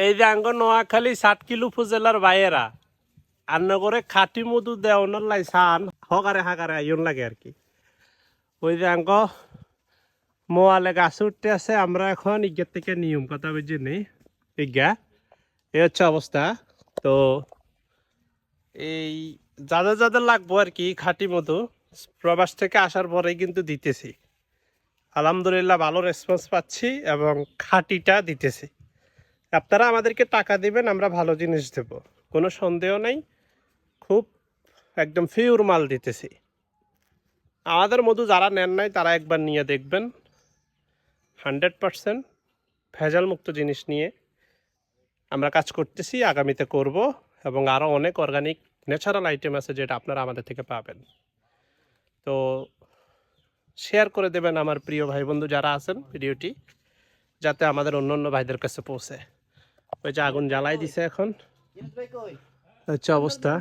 এই যে আঙ্গ নোয়াখালী 7 কিলো উপজেলার বাইরা আন্ন করে খাটি মধু দেওয়ানোর লাই সান হকারে হাকারে আইন লাগে আর কি। ওই যে আঙ্গ মোয়ালে গাছ উঠতে আছে, আমরা এখন ইজ্ঞার থেকে নিয়ম কথা বুঝি নেই ইজ্ঞা এই হচ্ছে অবস্থা। তো এই যাদের যাদের লাগবো আর কি খাঁটি মধু প্রবাস থেকে আসার পরেই কিন্তু দিতেছি, আলহামদুলিল্লাহ ভালো রেসপন্স পাচ্ছি এবং খাঁটিটা দিতেছি। আপনারা আমাদেরকে টাকা দিবেন, আমরা ভালো জিনিস দেব, কোনো সন্দেহ নেই। খুব একদম ফিউর মাল দিতেছি। আমাদের মধু যারা নেন নাই তারা একবার নিয়ে দেখবেন। 100% ভেজাল মুক্ত জিনিস নিয়ে আমরা কাজ করতেছি, আগামীতে করব, এবং আরও অনেক অর্গানিক ন্যাচারাল আইটেম আছে যেটা আপনারা আমাদের থেকে পাবেন। তো শেয়ার করে দেবেন আমার প্রিয় ভাই বন্ধু যারা আছেন ভিডিওটি, যাতে আমাদের অন্য অন্য ভাইদের কাছে পৌঁছে। ওই যে আগুন জ্বালাই দিছে এখন, হচ্ছে অবস্থা।